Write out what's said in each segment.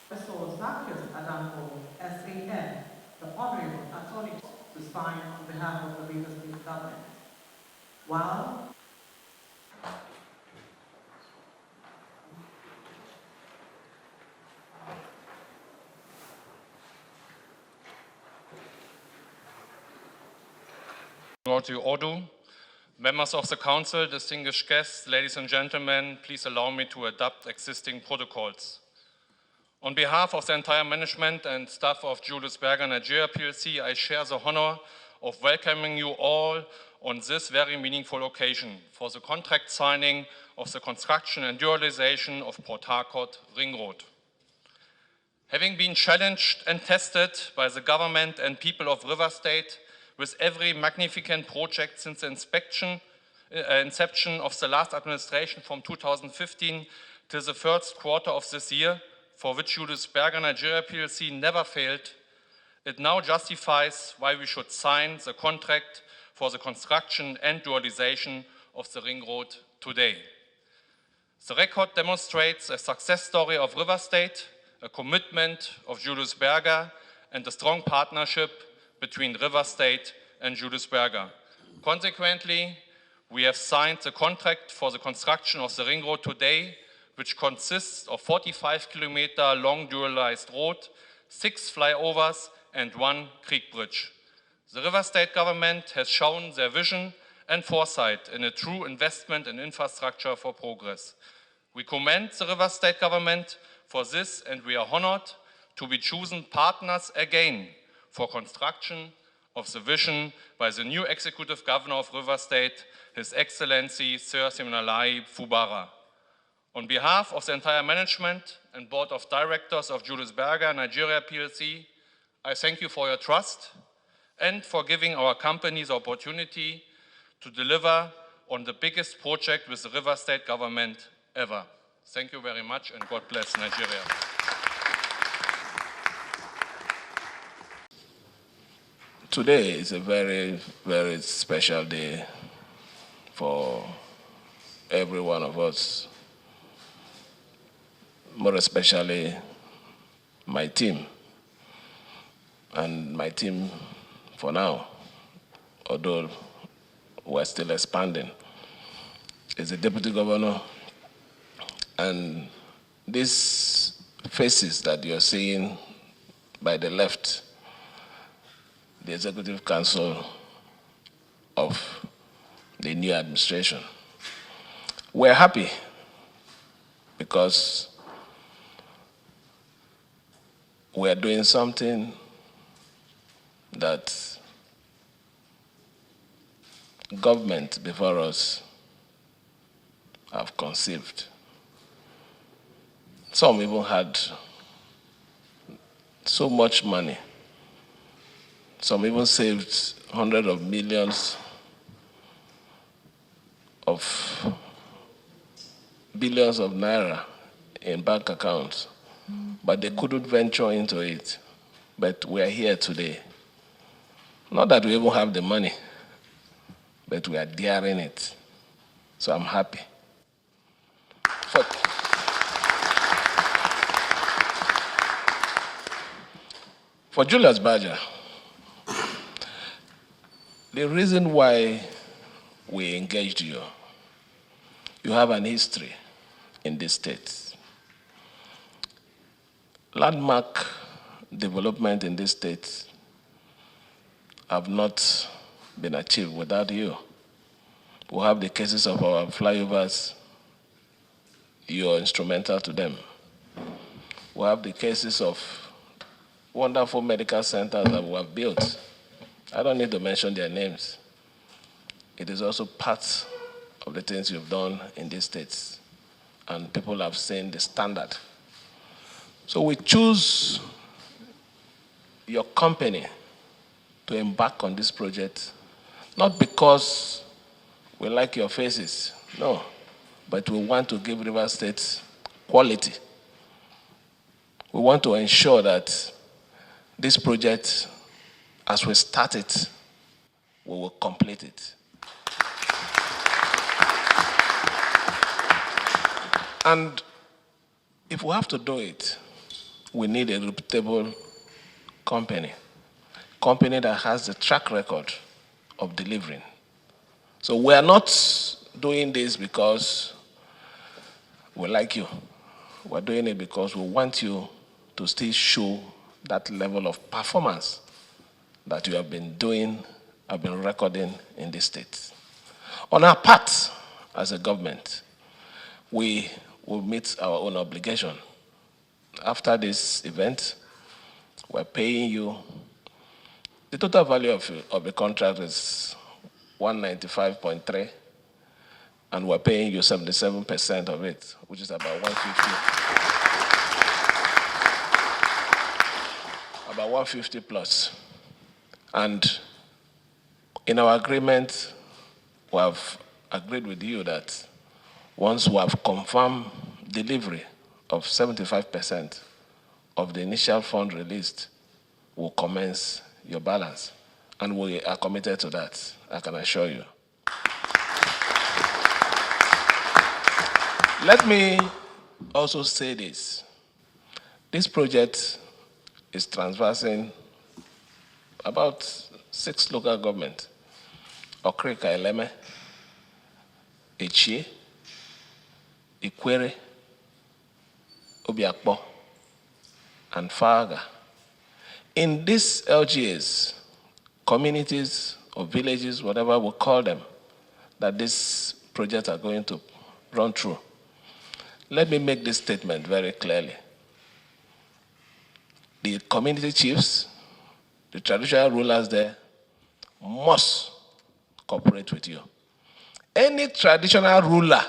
Resource Marcus Adambo, SAN, the Honorable Attorney to sign on behalf of the Rivers State Government. While to order. Members of the Council, distinguished guests, ladies and gentlemen, please allow me to adopt existing protocols. On behalf of the entire management and staff of Julius Berger Nigeria PLC, I share the honor of welcoming you all on this very meaningful occasion for the contract signing of the construction and dualization of Port Harcourt Ring Road. Having been challenged and tested by the government and people of River State with every magnificent project since the inception of the last administration from 2015 till the first quarter of this year, for which Julius Berger Nigeria PLC never failed, it now justifies why we should sign the contract for the construction and dualization of the ring road today. The record demonstrates a success story of River State, a commitment of Julius Berger, and a strong partnership between River State and Julius Berger. Consequently, we have signed the contract for the construction of the ring road today, which consists of 45-kilometer long dualized road, 6 flyovers and 1 creek bridge. The River State government has shown their vision and foresight in a true investment in infrastructure for progress. We commend the River State government for this, and we are honored to be chosen partners again for construction of the vision by the new Executive Governor of River State, His Excellency Sir Siminalayi Fubara. On behalf of the entire management and Board of Directors of Julius Berger Nigeria PLC, I thank you for your trust and for giving our company the opportunity to deliver on the biggest project with the River State government ever. Thank you very much, and God bless Nigeria. Today is a very, very special day for every one of us, more especially my team. And my team for now, although we're still expanding, is the Deputy Governor. And these faces that you're seeing by the left, the Executive Council of the new administration. We're happy because we're doing something that government before us have conceived. Some even had so much money. Some even saved hundreds of millions of billions of naira in bank accounts, but they couldn't venture into it. But we're here today. Not that we even have the money, but we are daring it. So I'm happy. For Julius Berger, the reason why we engaged you, you have an history in this state. Landmark development in this state have not been achieved without you. We have the cases of our flyovers, you're instrumental to them. We have the cases of wonderful medical centers that we have built. I don't need to mention their names. It is also part of the things you've done in these states, and people have seen the standard. So we choose your company to embark on this project, not because we like your faces, no, but we want to give River State quality. We want to ensure that this project, as we start it, we will complete it. And if we have to do it, we need a reputable company that has the track record of delivering. So we are not doing this because we like you. We're doing it because we want you to still show that level of performance that you have been doing, have been recording in this state. On our part, as a government, we will meet our own obligation. After this event, we're paying you. The total value of the contract is 195.3, and we're paying you 77% of it, which is about 150. About 150 plus. And in our agreement, we have agreed with you that once we have confirmed delivery of 75% of the initial fund released, we'll commence your balance. And we are committed to that, I can assure you. Let me also say this. This project is transversing about 6 local governments: Okrika, Eleme, Echie, Ikwere, Obiakpo, and Faga. In these LGAs, communities or villages, whatever we call them, that these projects are going to run through, let me make this statement very clearly. The community chiefs, the traditional rulers there, must cooperate with you. Any traditional ruler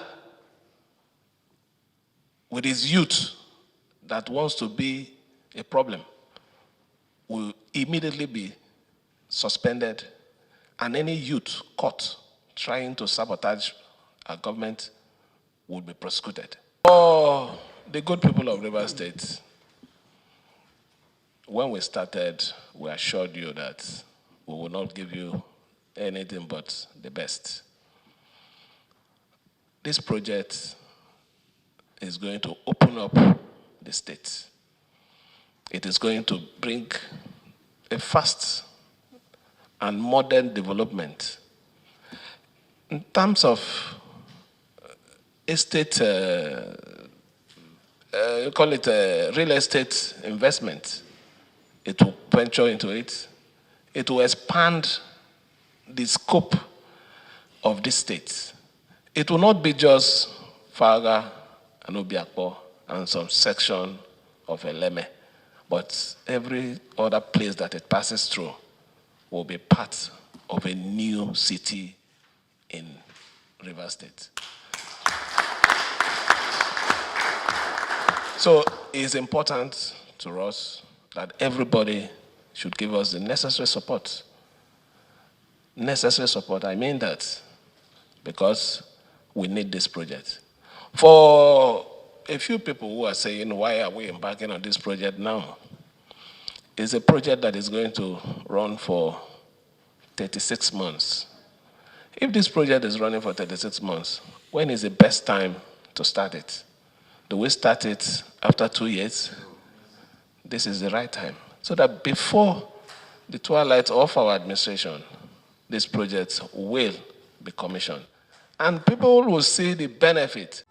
with his youth that wants to be a problem will immediately be suspended, and any youth caught trying to sabotage our government will be prosecuted. For the good people of Rivers State, when we started, we assured you that we will not give you anything but the best. This project is going to open up the state. It is going to bring a fast and modern development. In terms of estate, you call it real estate investment, it will venture into it. It will expand the scope of this state. It will not be just Faga and Obiakpo and some section of Eleme, but every other place that it passes through will be part of a new city in Rivers State. So it's important to us that everybody should give us the necessary support. Necessary support, I mean that, because we need this project. For a few people who are saying, why are we embarking on this project now? It's a project that is going to run for 36 months. If this project is running for 36 months, when is the best time to start it? Do we start it after 2 years? This is the right time. So that before the twilight of our administration, this project will be commissioned. And people will see the benefit